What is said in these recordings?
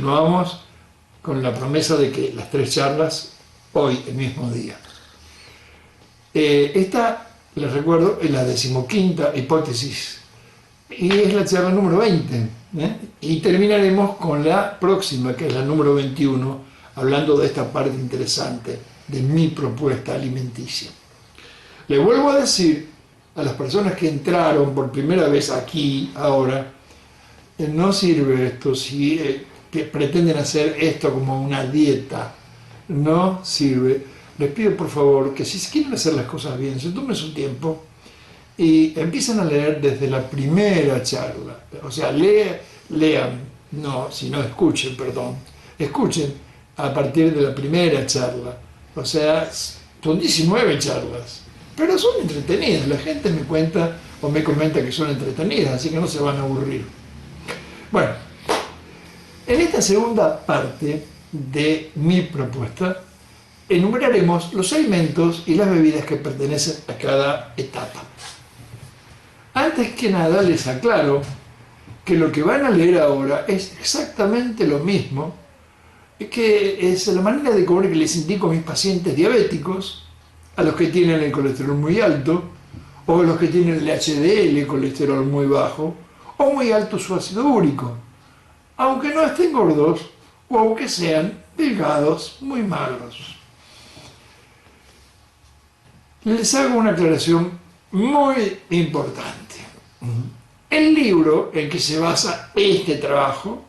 continuamos con la promesa de que las 3 charlas hoy, el mismo día. Esta, les recuerdo, es la 15ª hipótesis y es la charla número 20. Y terminaremos con la próxima, que es la número 21, hablando de esta parte interesante de mi propuesta alimenticia. Le vuelvo a decir a las personas que entraron por primera vez aquí, ahora, no sirve esto si que pretenden hacer esto como una dieta. No sirve. Les pido por favor que si quieren hacer las cosas bien, se tomen su tiempo y empiecen a leer desde la primera charla. O sea, lean, no, si no escuchen, perdón. Escuchen a partir de la primera charla. O sea, son 19 charlas, pero son entretenidas. La gente me cuenta o me comenta que son entretenidas, así que no se van a aburrir. Bueno, en esta segunda parte de mi propuesta, enumeraremos los alimentos y las bebidas que pertenecen a cada etapa. Antes que nada, les aclaro que lo que van a leer ahora es exactamente lo mismo que es la manera de comer que les indico a mis pacientes diabéticos, a los que tienen el colesterol muy alto, o a los que tienen el HDL, colesterol muy bajo, o muy alto su ácido úrico, aunque no estén gordos o aunque sean delgados, muy magros. Les hago una aclaración muy importante. El libro en que se basa este trabajo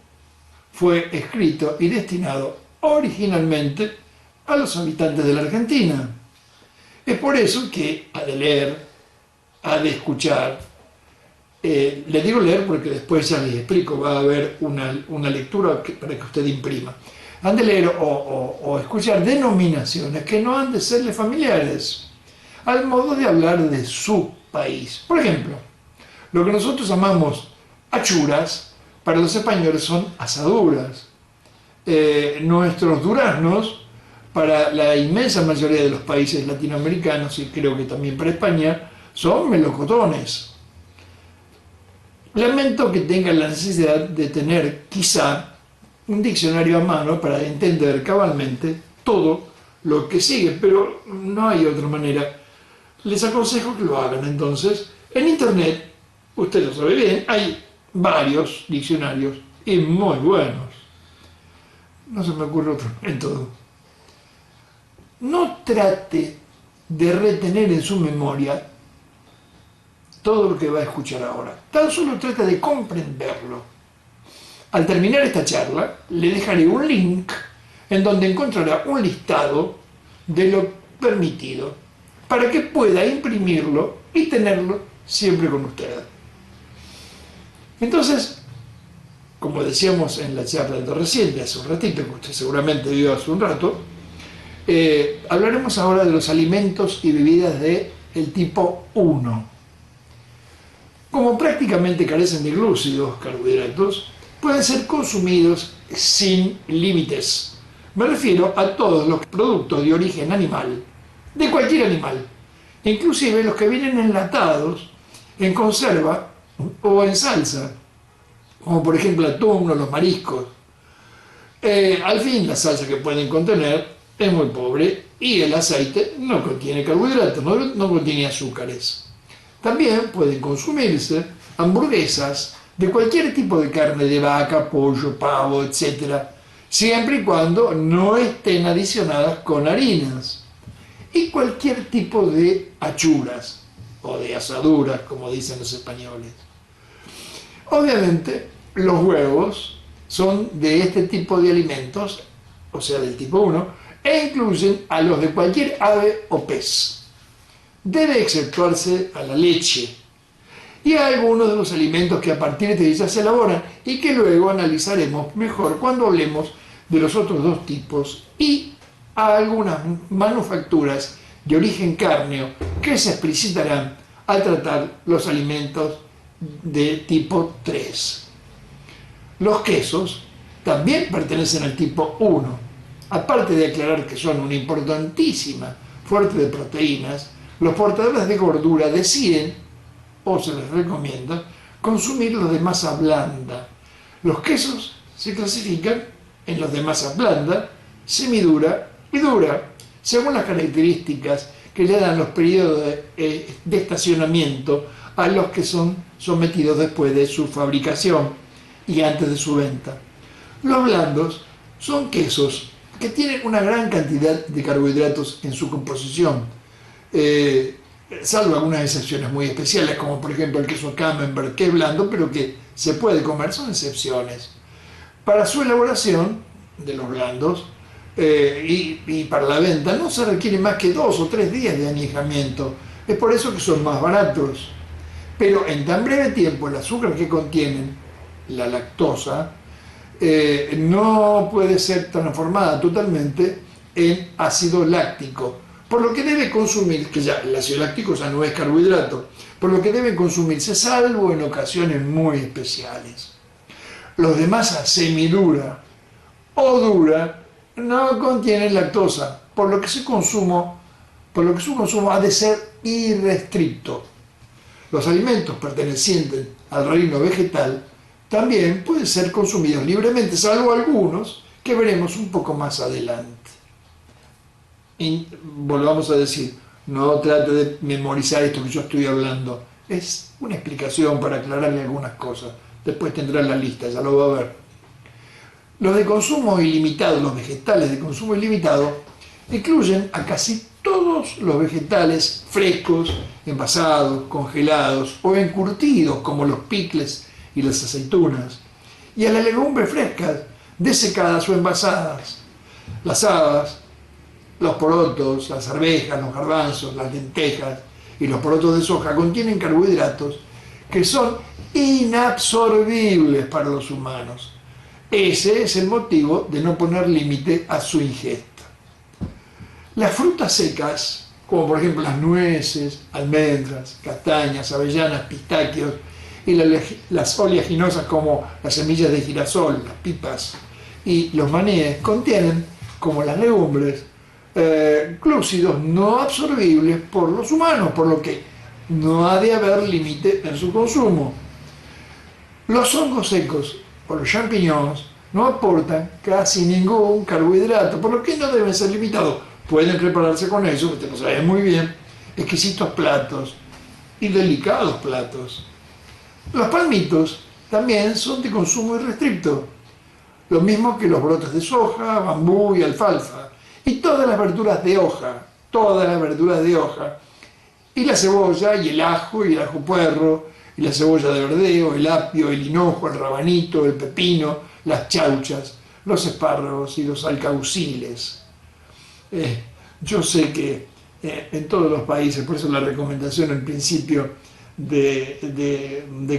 fue escrito y destinado originalmente a los habitantes de la Argentina. Es por eso que ha de leer, ha de escuchar. Le digo leer porque después ya les explico, va a haber una lectura para que usted imprima. Han de leer o escuchar denominaciones que no han de serle familiares, al modo de hablar de su país. Por ejemplo, lo que nosotros llamamos achuras, para los españoles son asaduras. Nuestros duraznos, para la inmensa mayoría de los países latinoamericanos, y creo que también para España, son melocotones. Lamento que tengan la necesidad de tener quizá un diccionario a mano para entender cabalmente todo lo que sigue, pero no hay otra manera. Les aconsejo que lo hagan entonces. En internet, usted lo sabe bien, hay varios diccionarios y muy buenos. No se me ocurre otro método. No trate de retener en su memoria todo lo que va a escuchar ahora. Tan solo trate de comprenderlo. Al terminar esta charla, le dejaré un link en donde encontrará un listado de lo permitido para que pueda imprimirlo y tenerlo siempre con usted. Entonces, como decíamos en la charla de reciente, hace un ratito, que usted seguramente vio hace un rato, hablaremos ahora de los alimentos y bebidas del tipo 1. Como prácticamente carecen de glúcidos, carbohidratos, pueden ser consumidos sin límites. Me refiero a todos los productos de origen animal, de cualquier animal, inclusive los que vienen enlatados, en conserva o en salsa, como por ejemplo el atún o los mariscos. Al fin, la salsa que pueden contener es muy pobre y el aceite no contiene carbohidratos, no contiene azúcares. También pueden consumirse hamburguesas de cualquier tipo de carne de vaca, pollo, pavo, etc., siempre y cuando no estén adicionadas con harinas. Y cualquier tipo de achuras o de asaduras, como dicen los españoles. Obviamente, los huevos son de este tipo de alimentos, o sea, del tipo 1, e incluyen a los de cualquier ave o pez. Debe exceptuarse a la leche y a algunos de los alimentos que a partir de ella se elaboran y que luego analizaremos mejor cuando hablemos de los otros dos tipos, y a algunas manufacturas de origen cárneo que se explicitarán al tratar los alimentos de tipo 3. Los quesos también pertenecen al tipo 1. Aparte de aclarar que son una importantísima fuente de proteínas, los portadores de gordura deciden, o se les recomienda, consumirlos de masa blanda. Los quesos se clasifican en los de masa blanda, semidura y dura, según las características que le dan los periodos de estacionamiento a los que son sometidos después de su fabricación y antes de su venta. Los blandos son quesos que tienen una gran cantidad de carbohidratos en su composición, salvo algunas excepciones muy especiales, como por ejemplo el queso Camembert, que es blando, pero que se puede comer, son excepciones. Para su elaboración de los blandos y para la venta no se requiere más que 2 o 3 días de añejamiento. Es por eso que son más baratos. Pero en tan breve tiempo el azúcar que contienen, la lactosa, no puede ser transformada totalmente en ácido láctico, por lo que debe consumir, que ya el ácido láctico ya no es carbohidrato, por lo que debe consumirse salvo en ocasiones muy especiales. Los de masa semidura o dura no contienen lactosa, por lo que su consumo ha de ser irrestricto. Los alimentos pertenecientes al reino vegetal también pueden ser consumidos libremente, salvo algunos que veremos un poco más adelante. Y volvamos a decir, no trate de memorizar esto que yo estoy hablando, es una explicación para aclararle algunas cosas. Después tendrá la lista, ya lo va a ver. Los de consumo ilimitado, los vegetales de consumo ilimitado, incluyen a casi todos los vegetales frescos, envasados, congelados o encurtidos, como los picles y las aceitunas, y a las legumbres frescas, desecadas o envasadas, las habas, los porotos, las arvejas, los garbanzos, las lentejas y los porotos de soja contienen carbohidratos que son inabsorbibles para los humanos. Ese es el motivo de no poner límite a su ingesta. Las frutas secas, como por ejemplo las nueces, almendras, castañas, avellanas, pistaquios y las oleaginosas como las semillas de girasol, las pipas y los maníes, contienen, como las legumbres, glúcidos no absorbibles por los humanos, por lo que no ha de haber límite en su consumo. Los hongos secos o los champiñones no aportan casi ningún carbohidrato, por lo que no deben ser limitados. Pueden prepararse con eso, usted lo sabe muy bien, exquisitos platos y delicados platos. Los palmitos también son de consumo irrestricto, lo mismo que los brotes de soja, bambú y alfalfa, y todas las verduras de hoja, y la cebolla y el ajo puerro, y la cebolla de verdeo, el apio, el hinojo, el rabanito, el pepino, las chauchas, los espárragos y los alcauciles. Yo sé que en todos los países, por eso la recomendación al principio de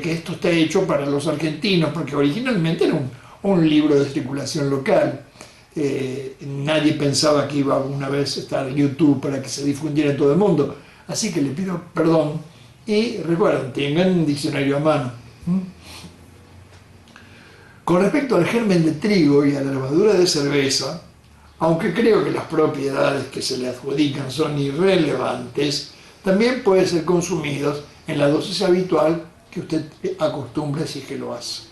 que esto está hecho para los argentinos, porque originalmente era un libro de circulación local. Nadie pensaba que iba una vez a estar en YouTube para que se difundiera en todo el mundo. Así que le pido perdón y recuerden, tengan un diccionario a mano. Con respecto al germen de trigo y a la levadura de cerveza, aunque creo que las propiedades que se le adjudican son irrelevantes, también pueden ser consumidos en la dosis habitual que usted acostumbre si es que lo hace.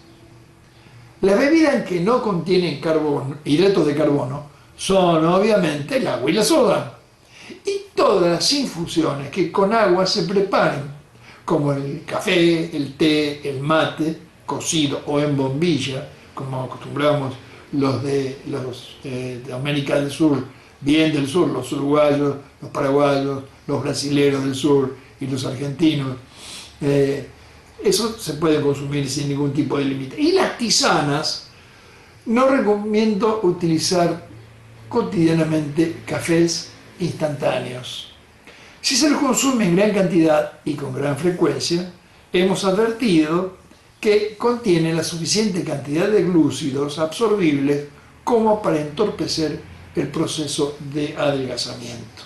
Las bebidas que no contienen hidratos de carbono son obviamente el agua y la soda, y todas las infusiones que con agua se preparen, como el café, el té, el mate, cocido o en bombilla, como acostumbramos los de América del Sur, bien del sur, los uruguayos, los paraguayos, los brasileros del sur y los argentinos. Eso se puede consumir sin ningún tipo de límite. Y las tisanas, no recomiendo utilizar cotidianamente cafés instantáneos. Si se los consume en gran cantidad y con gran frecuencia, hemos advertido que contiene la suficiente cantidad de glúcidos absorbibles como para entorpecer el proceso de adelgazamiento.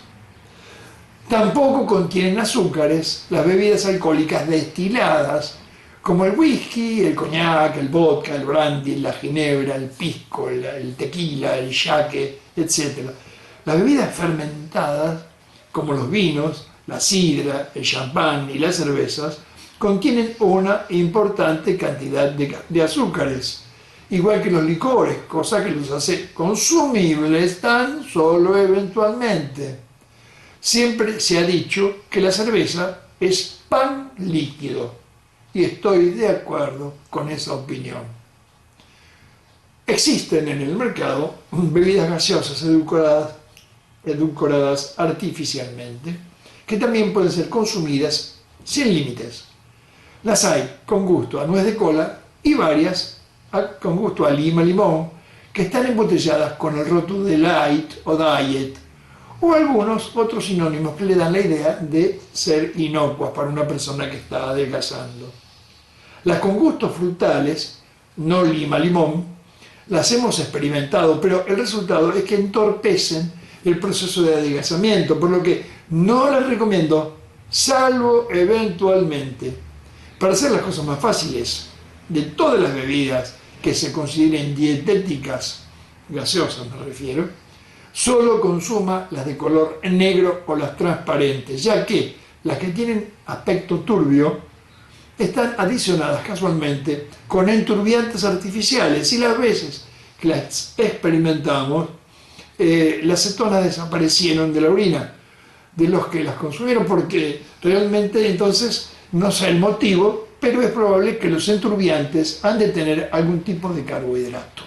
Tampoco contienen azúcares las bebidas alcohólicas destiladas, como el whisky, el coñac, el vodka, el brandy, la ginebra, el pisco, el tequila, el yaque, etc. Las bebidas fermentadas, como los vinos, la sidra, el champán y las cervezas, contienen una importante cantidad de azúcares igual que los licores, cosa que los hace consumibles tan solo eventualmente. Siempre se ha dicho que la cerveza es pan líquido, y estoy de acuerdo con esa opinión. Existen en el mercado bebidas gaseosas edulcoradas artificialmente, que también pueden ser consumidas sin límites. Las hay con gusto a nuez de cola y varias con gusto a lima limón, que están embotelladas con el rótulo de light o diet, o algunos otros sinónimos que le dan la idea de ser inocuas para una persona que está adelgazando. Las con gustos frutales, no lima limón, las hemos experimentado, pero el resultado es que entorpecen el proceso de adelgazamiento, por lo que no las recomiendo, salvo eventualmente. Para hacer las cosas más fáciles, de todas las bebidas que se consideren dietéticas, gaseosas me refiero, solo consuma las de color negro o las transparentes, ya que las que tienen aspecto turbio están adicionadas casualmente con enturbiantes artificiales, y las veces que las experimentamos, las cetonas desaparecieron de la orina de los que las consumieron, porque realmente entonces no sé el motivo, pero es probable que los enturbiantes han de tener algún tipo de carbohidrato.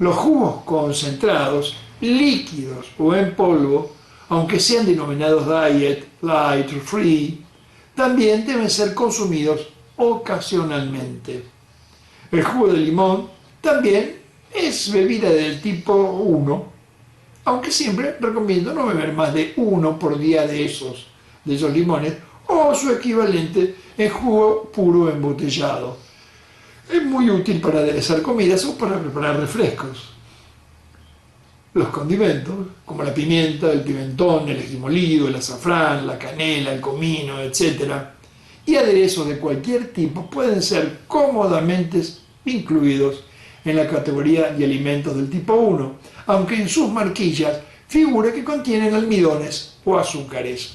Los jugos concentrados, líquidos o en polvo, aunque sean denominados diet, light o free, también deben ser consumidos ocasionalmente. El jugo de limón también es bebida del tipo 1, aunque siempre recomiendo no beber más de 1 por día de esos limones, o su equivalente en jugo puro embotellado. Es muy útil para aderezar comidas o para preparar refrescos. Los condimentos, como la pimienta, el pimentón, el ají molido, el azafrán, la canela, el comino, etc., y aderezos de cualquier tipo pueden ser cómodamente incluidos en la categoría de alimentos del tipo 1, aunque en sus marquillas figura que contienen almidones o azúcares.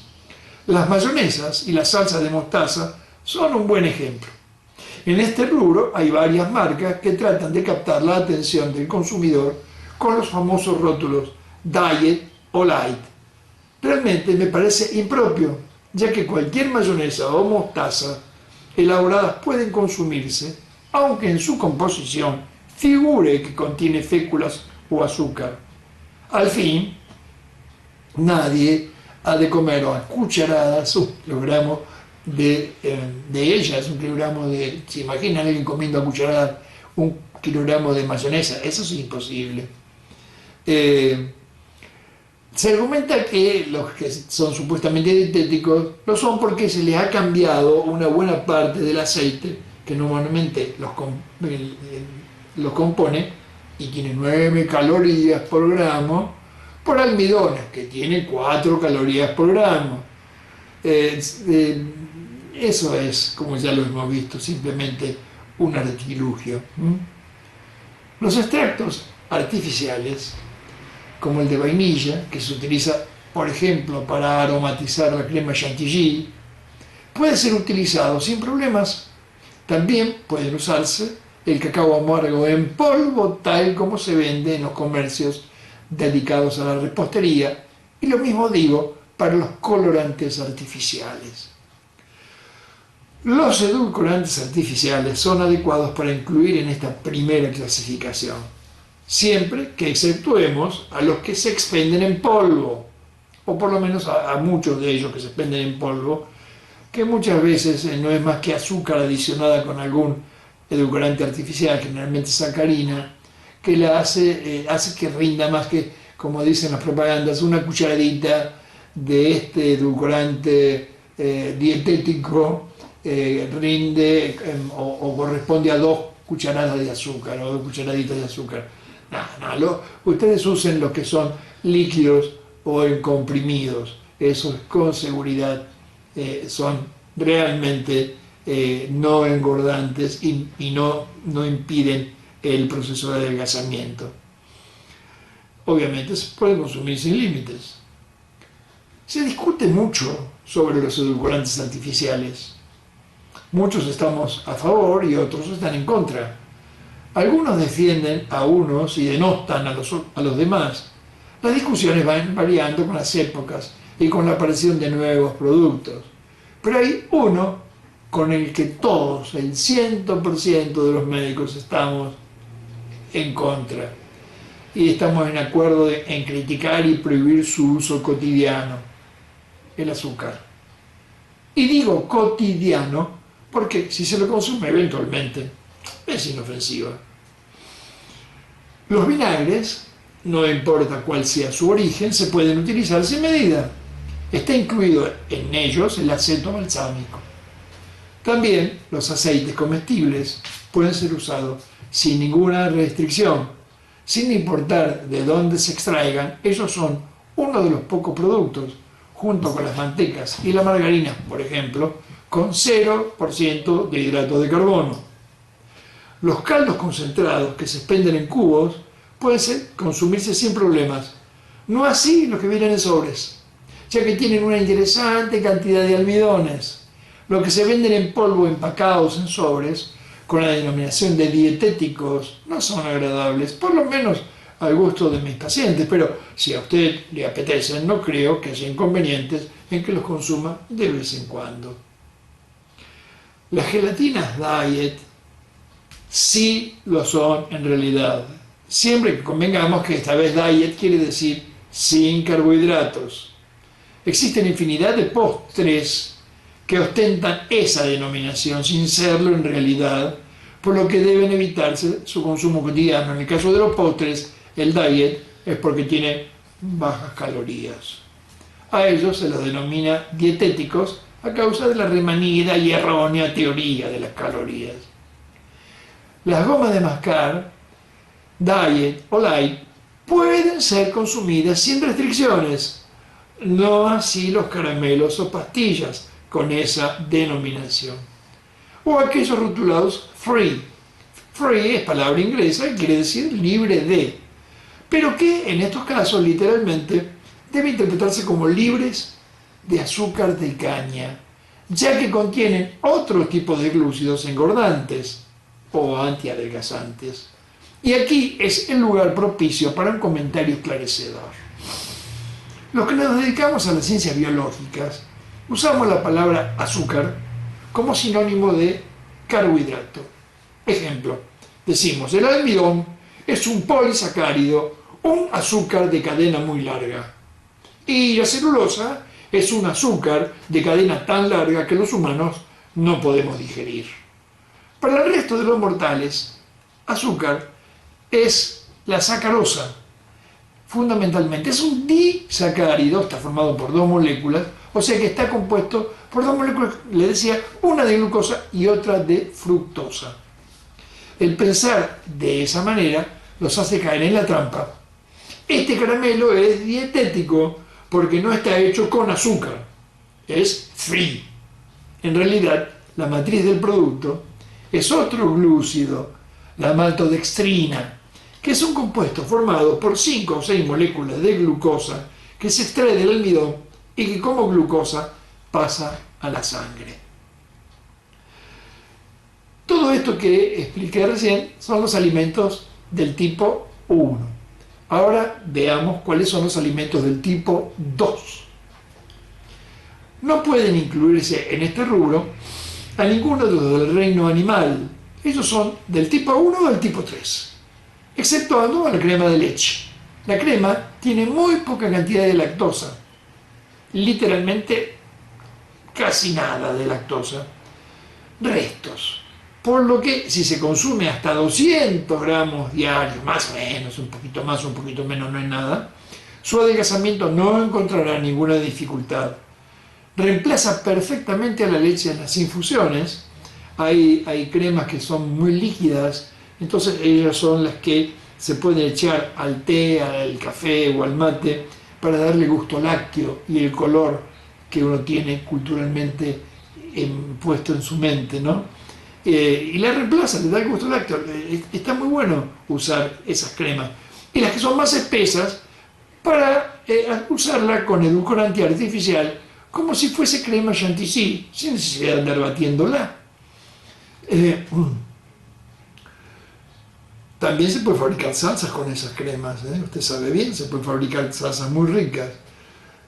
Las mayonesas y las salsas de mostaza son un buen ejemplo. En este rubro hay varias marcas que tratan de captar la atención del consumidor con los famosos rótulos diet o light. Realmente me parece impropio, ya que cualquier mayonesa o mostaza elaboradas pueden consumirse, aunque en su composición figure que contiene féculas o azúcar. Al fin, nadie ha de comer a cucharadas un kilogramo de ellas, un kilogramo de... ¿Se imaginan alguien comiendo a cucharadas un kilogramo de mayonesa? Eso es imposible. Se argumenta que los que son supuestamente dietéticos lo son porque se les ha cambiado una buena parte del aceite que normalmente los compone y tiene 9 calorías por gramo, por almidones que tiene 4 calorías por gramo. Eso es, como ya lo hemos visto, simplemente un artilugio. Los extractos artificiales, como el de vainilla, que se utiliza, por ejemplo, para aromatizar la crema chantilly, puede ser utilizado sin problemas. También pueden usarse el cacao amargo en polvo, tal como se vende en los comercios dedicados a la repostería, y lo mismo digo para los colorantes artificiales. Los edulcorantes artificiales son adecuados para incluir en esta primera clasificación, siempre que exceptuemos a los que se expenden en polvo, o por lo menos a muchos de ellos que se expenden en polvo, que muchas veces no es más que azúcar adicionada con algún edulcorante artificial, generalmente sacarina, que la hace que rinda más que, como dicen las propagandas, una cucharadita de este edulcorante dietético rinde o corresponde a 2 cucharadas de azúcar o 2 cucharaditas de azúcar. Ustedes usen los que son líquidos o en comprimidos, esos con seguridad son realmente no engordantes y no impiden el proceso de adelgazamiento. Obviamente se puede consumir sin límites. Se discute mucho sobre los edulcorantes artificiales. Muchos estamos a favor y otros están en contra. Algunos defienden a unos y denostan a los demás. Las discusiones van variando con las épocas y con la aparición de nuevos productos. Pero hay uno con el que todos, el 100% de los médicos, estamos en contra. Y estamos en acuerdo en criticar y prohibir su uso cotidiano, el azúcar. Y digo cotidiano porque si se lo consume eventualmente es inofensiva. Los vinagres, no importa cuál sea su origen, se pueden utilizar sin medida. Está incluido en ellos el aceto balsámico. También los aceites comestibles pueden ser usados sin ninguna restricción. Sin importar de dónde se extraigan, ellos son uno de los pocos productos, junto con las mantecas y la margarina, por ejemplo, con 0% de hidrato de carbono. Los caldos concentrados que se expenden en cubos pueden consumirse sin problemas, no así los que vienen en sobres, ya que tienen una interesante cantidad de almidones. Los que se venden en polvo empacados en sobres, con la denominación de dietéticos, no son agradables, por lo menos al gusto de mis pacientes, pero si a usted le apetece, no creo que haya inconvenientes en que los consuma de vez en cuando. Las gelatinas diet sí lo son en realidad, siempre que convengamos que esta vez diet quiere decir sin carbohidratos. Existen infinidad de postres que ostentan esa denominación sin serlo en realidad, por lo que deben evitarse su consumo cotidiano. En el caso de los postres, el diet es porque tiene bajas calorías. A ellos se los denomina dietéticos a causa de la remanida y errónea teoría de las calorías. Las gomas de mascar, diet o light, pueden ser consumidas sin restricciones, no así los caramelos o pastillas con esa denominación, o aquellos rotulados free. Free es palabra inglesa y quiere decir libre de, pero que en estos casos literalmente debe interpretarse como libres de azúcar de caña, ya que contienen otro tipo de glúcidos engordantes o antiadelgazantes. Y aquí es el lugar propicio para un comentario esclarecedor. Los que nos dedicamos a las ciencias biológicas usamos la palabra azúcar como sinónimo de carbohidrato. Ejemplo, decimos, el almidón es un polisacárido, un azúcar de cadena muy larga. Y la celulosa es un azúcar de cadena tan larga que los humanos no podemos digerir. Para el resto de los mortales, azúcar es la sacarosa. Fundamentalmente es un disacárido, está formado por dos moléculas, o sea que está compuesto por dos moléculas, le decía, una de glucosa y otra de fructosa. El pensar de esa manera los hace caer en la trampa. Este caramelo es dietético porque no está hecho con azúcar, es free. En realidad, la matriz del producto es otro glúcido, la maltodextrina, que es un compuesto formado por 5 o 6 moléculas de glucosa que se extrae del almidón y que como glucosa pasa a la sangre. Todo esto que expliqué recién son los alimentos del tipo 1. Ahora veamos cuáles son los alimentos del tipo 2. No pueden incluirse en este rubro a ninguno de los del reino animal. Ellos son del tipo 1 o del tipo 3. Exceptuando a la crema de leche. La crema tiene muy poca cantidad de lactosa, literalmente casi nada de lactosa, restos, por lo que si se consume hasta 200 gramos diarios, más o menos, un poquito más, un poquito menos, no es nada, su adelgazamiento no encontrará ninguna dificultad. Reemplaza perfectamente a la leche en las infusiones. Hay cremas que son muy líquidas, entonces ellas son las que se pueden echar al té, al café o al mate para darle gusto lácteo y el color que uno tiene culturalmente puesto en su mente, ¿no? Y la reemplaza, le da el gusto lácteo. Está muy bueno usar esas cremas. Y las que son más espesas, para usarla con edulcorante artificial, como si fuese crema chantilly, sin necesidad de andar batiéndola. También se puede fabricar salsas con esas cremas, ¿eh? Usted sabe bien, se pueden fabricar salsas muy ricas.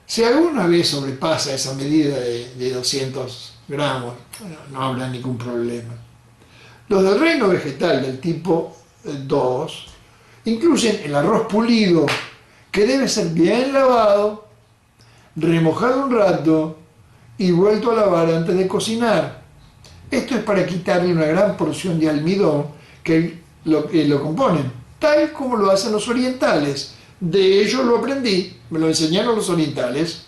Si alguna vez sobrepasa esa medida de 200 gramos, bueno, no habrá ningún problema. Los del reino vegetal del tipo 2 incluyen el arroz pulido, que debe ser bien lavado, remojado un rato y vuelto a lavar antes de cocinar. Esto es para quitarle una gran porción de almidón que lo componen, tal como lo hacen los orientales. De ellos lo aprendí, me lo enseñaron los orientales.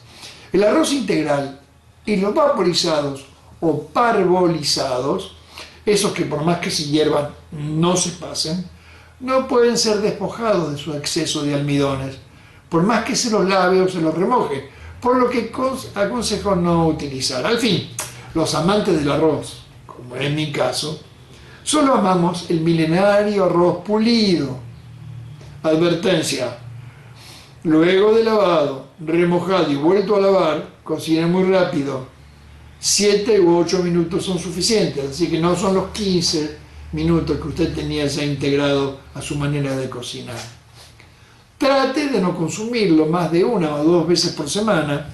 El arroz integral y los vaporizados o parbolizados, esos que por más que se hiervan no se pasen, no pueden ser despojados de su exceso de almidones, por más que se los lave o se los remoje, por lo que aconsejo no utilizar. Al fin, los amantes del arroz, como es mi caso, solo amamos el milenario arroz pulido. Advertencia: luego de lavado, remojado y vuelto a lavar, cocina muy rápido. 7 u 8 minutos son suficientes, así que no son los 15 minutos que usted tenía ya integrado a su manera de cocinar. Trate de no consumirlo más de 1 o 2 veces por semana,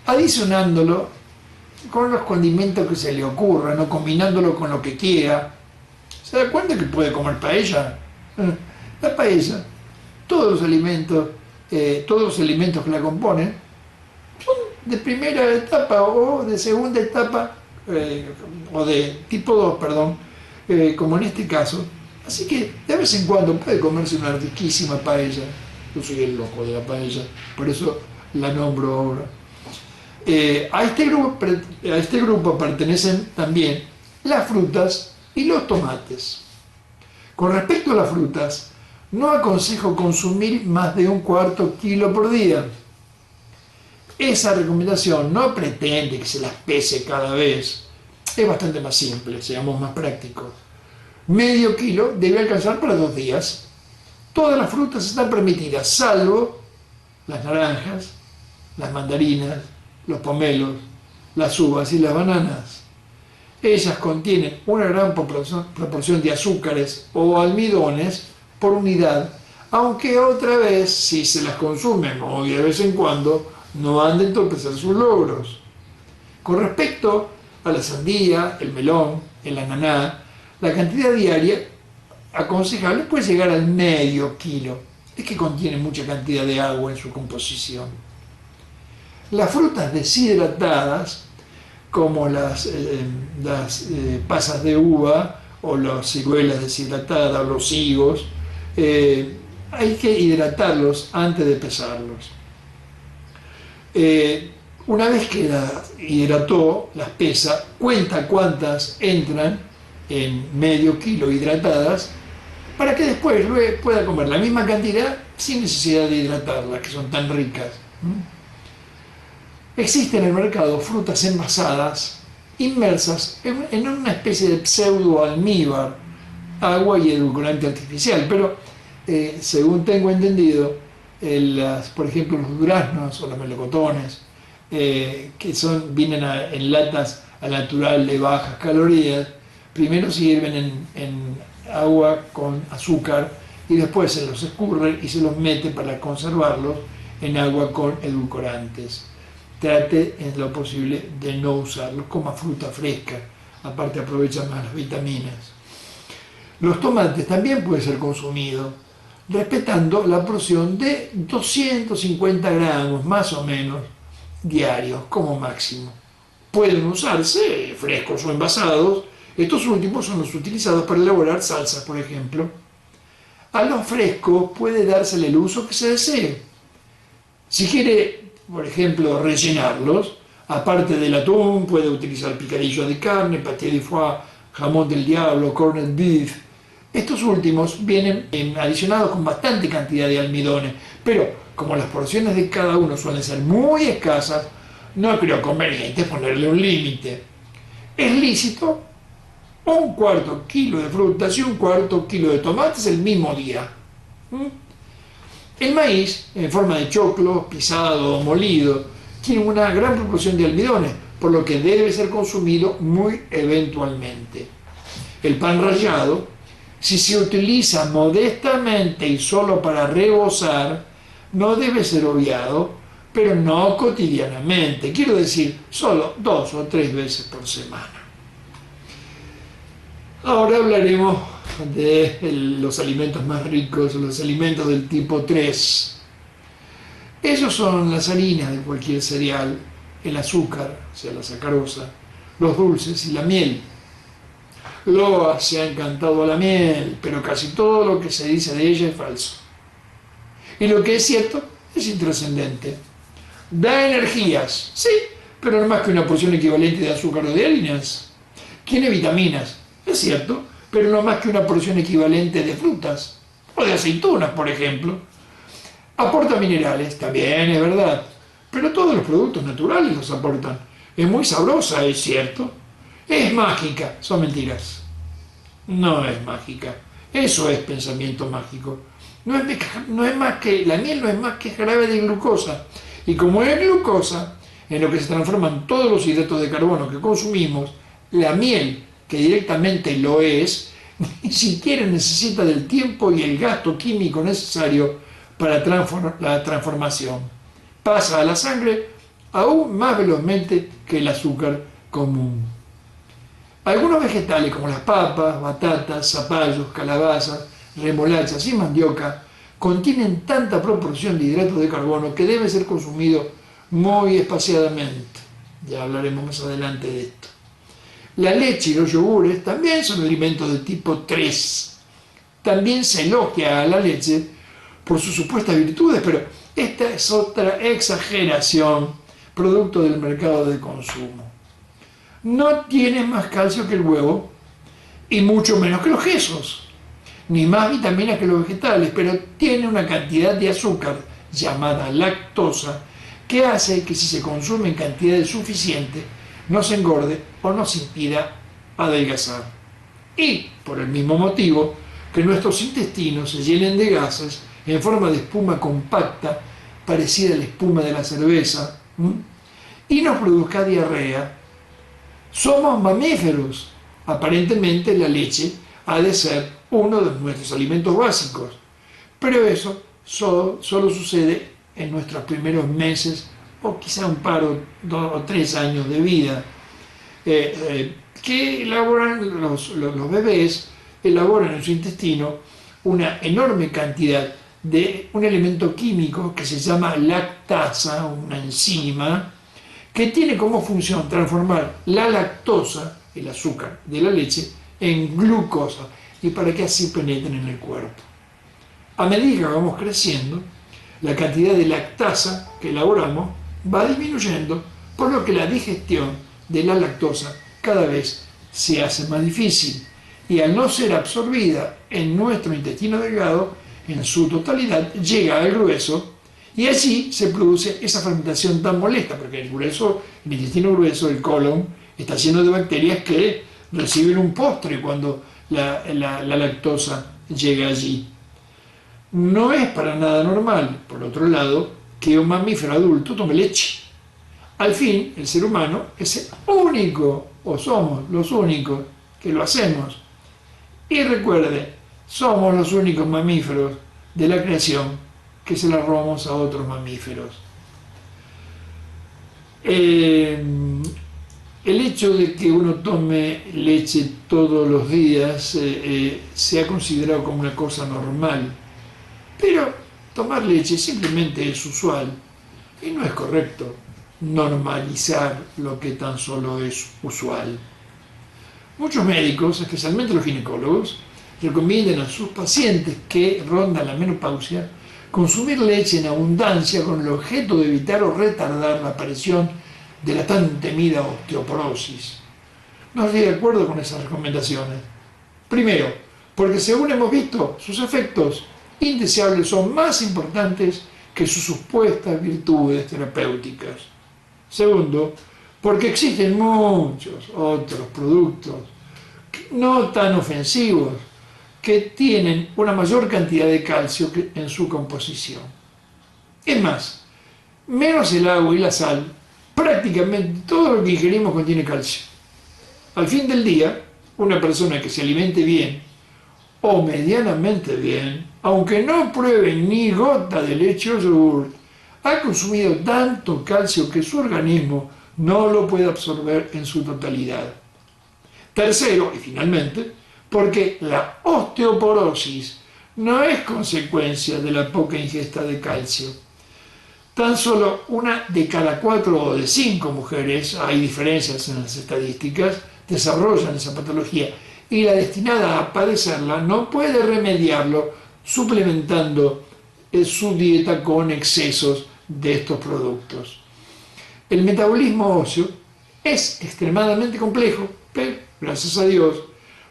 adicionándolo con los condimentos que se le ocurran o combinándolo con lo que quiera. ¿Se da cuenta que puede comer paella? La paella, todos los alimentos que la componen son de primera etapa o de segunda etapa, o de tipo 2, perdón, como en este caso. Así que de vez en cuando puede comerse una riquísima paella. Yo soy el loco de la paella, por eso la nombro ahora. A este grupo pertenecen también las frutas y los tomates. Con respecto a las frutas, no aconsejo consumir más de 1/4 kilo por día. Esa recomendación no pretende que se las pese cada vez. Es bastante más simple, seamos más prácticos. Medio kilo debe alcanzar para 2 días. Todas las frutas están permitidas, salvo las naranjas, las mandarinas, los pomelos, las uvas y las bananas. Ellas contienen una gran proporción de azúcares o almidones por unidad, aunque otra vez, si se las consume muy de vez en cuando, no han de entorpecer sus logros. Con respecto a la sandía, el melón, el ananá, la cantidad diaria aconsejable puede llegar al medio kilo. Es que contiene mucha cantidad de agua en su composición. Las frutas deshidratadas, como las pasas de uva o las ciruelas deshidratadas o los higos, hay que hidratarlos antes de pesarlos. Una vez que las hidrató, las pesa, cuenta cuántas entran en medio kilo hidratadas, para que después pueda comer la misma cantidad sin necesidad de hidratarlas, que son tan ricas. Existen en el mercado frutas envasadas, inmersas en una especie de pseudo almíbar, agua y edulcorante artificial, pero según tengo entendido, por ejemplo los duraznos o los melocotones, que vienen en latas al natural de bajas calorías, primero se hierven en agua con azúcar y después se los escurre y se los mete para conservarlos en agua con edulcorantes. Trate en lo posible de no usarlos, coma fruta fresca, aparte aprovecha más las vitaminas. Los tomates también pueden ser consumidos, respetando la porción de 250 gramos más o menos diarios como máximo. Pueden usarse frescos o envasados. Estos últimos son los utilizados para elaborar salsas, por ejemplo. A los frescos puede dársele el uso que se desee. Si quiere, por ejemplo, rellenarlos, aparte del atún, puede utilizar picadillo de carne, paté de foie, jamón del diablo, corned beef. Estos últimos vienen adicionados con bastante cantidad de almidones, pero como las porciones de cada uno suelen ser muy escasas, no creo conveniente ponerle un límite. Es lícito 1/4 kilo de frutas y 1/4 kilo de tomates el mismo día. El maíz, en forma de choclo, pisado o molido, tiene una gran proporción de almidones, por lo que debe ser consumido muy eventualmente. El pan rallado Si se utiliza modestamente y solo para rebosar, no debe ser obviado, pero no cotidianamente. Quiero decir, solo 2 o 3 veces por semana. Ahora hablaremos de los alimentos más ricos, los alimentos del tipo 3. Esos son las harinas de cualquier cereal, el azúcar, o sea, la sacarosa, los dulces y la miel. Loa se ha encantado a la miel, pero casi todo lo que se dice de ella es falso. Y lo que es cierto es intrascendente. Da energías, sí, pero no más que una porción equivalente de azúcar o de harinas. Tiene vitaminas, es cierto, pero no más que una porción equivalente de frutas o de aceitunas, por ejemplo. Aporta minerales, también es verdad, pero todos los productos naturales los aportan. Es muy sabrosa, es cierto. Es mágica, son mentiras. No es mágica. Eso es pensamiento mágico. No es más que, la miel no es más que jarabe de glucosa. Y como es glucosa, en lo que se transforman todos los hidratos de carbono que consumimos, la miel, que directamente lo es, ni siquiera necesita del tiempo y el gasto químico necesario para la transformación. Pasa a la sangre aún más velozmente que el azúcar común. Algunos vegetales como las papas, batatas, zapallos, calabazas, remolachas y mandioca contienen tanta proporción de hidratos de carbono que debe ser consumido muy espaciadamente. Ya hablaremos más adelante de esto. La leche y los yogures también son alimentos de tipo 3. También se elogia a la leche por sus supuestas virtudes, pero esta es otra exageración producto del mercado de consumo. No tiene más calcio que el huevo y mucho menos que los quesos, ni más vitaminas que los vegetales, pero tiene una cantidad de azúcar llamada lactosa que hace que si se consume en cantidades suficientes no se engorde o nos impida adelgazar. Y por el mismo motivo que nuestros intestinos se llenen de gases en forma de espuma compacta parecida a la espuma de la cerveza y nos produzca diarrea. Somos mamíferos. Aparentemente la leche ha de ser uno de nuestros alimentos básicos, pero eso solo sucede en nuestros primeros meses o quizá un par o 2 o 3 años de vida. Que elaboran los bebés, elaboran en su intestino una enorme cantidad de un elemento químico que se llama lactasa, una enzima, que tiene como función transformar la lactosa, el azúcar de la leche, en glucosa, y para que así penetren en el cuerpo. A medida que vamos creciendo, la cantidad de lactasa que elaboramos va disminuyendo, por lo que la digestión de la lactosa cada vez se hace más difícil, y al no ser absorbida en nuestro intestino delgado, en su totalidad llega al grueso, y allí se produce esa fermentación tan molesta, porque el intestino grueso, el colon, está lleno de bacterias que reciben un postre cuando la lactosa llega allí. No es para nada normal, por otro lado, que un mamífero adulto tome leche. Al fin, el ser humano es el único, o somos los únicos, que lo hacemos. Y recuerde, somos los únicos mamíferos de la creación que se la robamos a otros mamíferos. El hecho de que uno tome leche todos los días se ha considerado como una cosa normal, pero tomar leche simplemente es usual y no es correcto normalizar lo que tan solo es usual. Muchos médicos, especialmente los ginecólogos, recomiendan a sus pacientes que rondan la menopausia consumir leche en abundancia con el objeto de evitar o retardar la aparición de la tan temida osteoporosis. No estoy de acuerdo con esas recomendaciones. Primero, porque según hemos visto, sus efectos indeseables son más importantes que sus supuestas virtudes terapéuticas. Segundo, porque existen muchos otros productos no tan ofensivos que tienen una mayor cantidad de calcio en su composición. Es más, menos el agua y la sal, prácticamente todo lo que ingerimos contiene calcio. Al fin del día, una persona que se alimente bien o medianamente bien, aunque no pruebe ni gota de leche o yogur, ha consumido tanto calcio que su organismo no lo puede absorber en su totalidad. Tercero, y finalmente, porque la osteoporosis no es consecuencia de la poca ingesta de calcio. Tan solo una de cada 4 o de 5 mujeres, hay diferencias en las estadísticas, desarrollan esa patología y la destinada a padecerla no puede remediarlo suplementando su dieta con excesos de estos productos. El metabolismo óseo es extremadamente complejo, pero gracias a Dios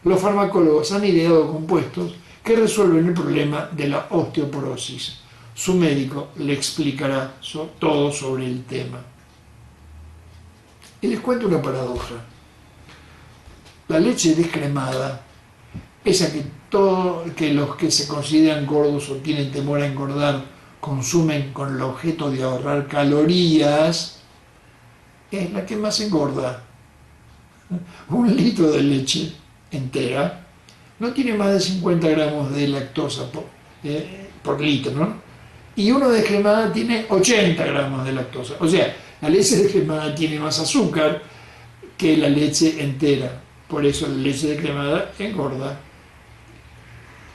los farmacólogos han ideado compuestos que resuelven el problema de la osteoporosis. Su médico le explicará todo sobre el tema. Y les cuento una paradoja. La leche descremada, esa que los que se consideran gordos o tienen temor a engordar consumen con el objeto de ahorrar calorías, es la que más engorda. 1 litro de leche entera no tiene más de 50 gramos de lactosa por litro, ¿no? Y uno descremada tiene 80 gramos de lactosa. O sea, la leche descremada tiene más azúcar que la leche entera. Por eso la leche descremada engorda.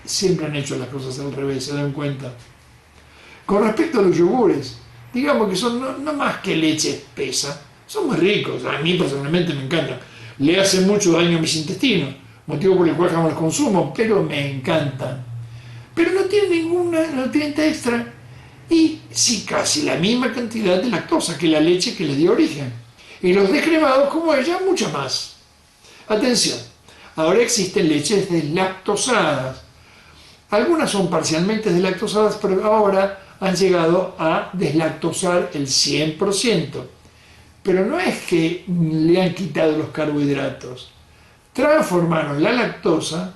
Siempre han hecho las cosas al revés, se dan cuenta. Con respecto a los yogures, digamos que son no más que leche espesa. Son muy ricos, a mí personalmente me encantan. Le hace mucho daño a mis intestinos, motivo por el cual jamás los consumo, pero me encantan. Pero no tienen ningún nutriente extra y sí casi la misma cantidad de lactosa que la leche que le dio origen. Y los descremados como ella, mucho más. Atención, ahora existen leches deslactosadas. Algunas son parcialmente deslactosadas, pero ahora han llegado a deslactosar el 100%. Pero no es que le han quitado los carbohidratos. Transformaron la lactosa,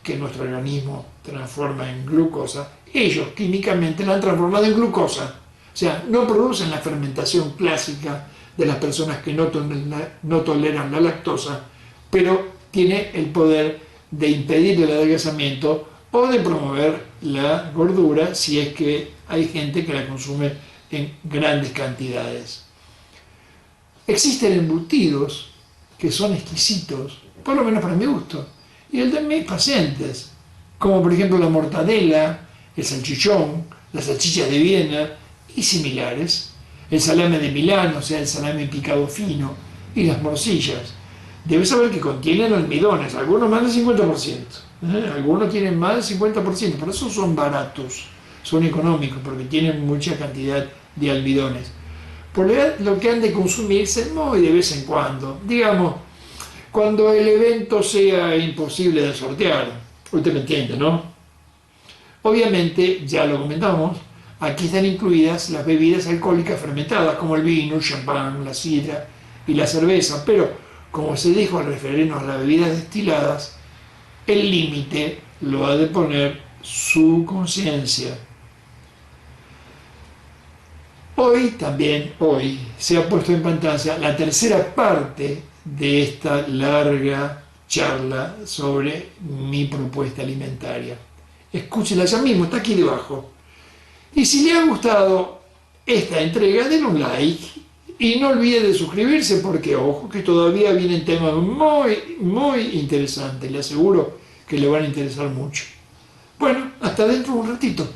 que nuestro organismo transforma en glucosa, ellos químicamente la han transformado en glucosa. O sea, no producen la fermentación clásica de las personas que no toleran la lactosa, pero tiene el poder de impedir el adelgazamiento o de promover la gordura si es que hay gente que la consume en grandes cantidades. Existen embutidos que son exquisitos, por lo menos para mi gusto, y el de mis pacientes, como por ejemplo la mortadela, el salchichón, las salchichas de Viena y similares, el salame de Milán, o sea, el salame picado fino, y las morcillas. Debes saber que contienen almidones, algunos más del 50%, algunos tienen más del 50%, por eso son baratos, son económicos, porque tienen mucha cantidad de almidones. Por lo que han de consumirse muy de vez en cuando, digamos, cuando el evento sea imposible de sortear. Usted me entiende, ¿no? Obviamente, ya lo comentamos, aquí están incluidas las bebidas alcohólicas fermentadas, como el vino, el champán, la sidra y la cerveza, pero, como se dijo al referirnos a las bebidas destiladas, el límite lo ha de poner su conciencia. Hoy, se ha puesto en pantalla la tercera parte de esta larga charla sobre mi propuesta alimentaria. Escúchela ya mismo, está aquí debajo. Y si le ha gustado esta entrega, denle un like y no olvide de suscribirse porque, ojo, que todavía vienen temas muy interesantes. Le aseguro que le van a interesar mucho. Bueno, hasta dentro de un ratito.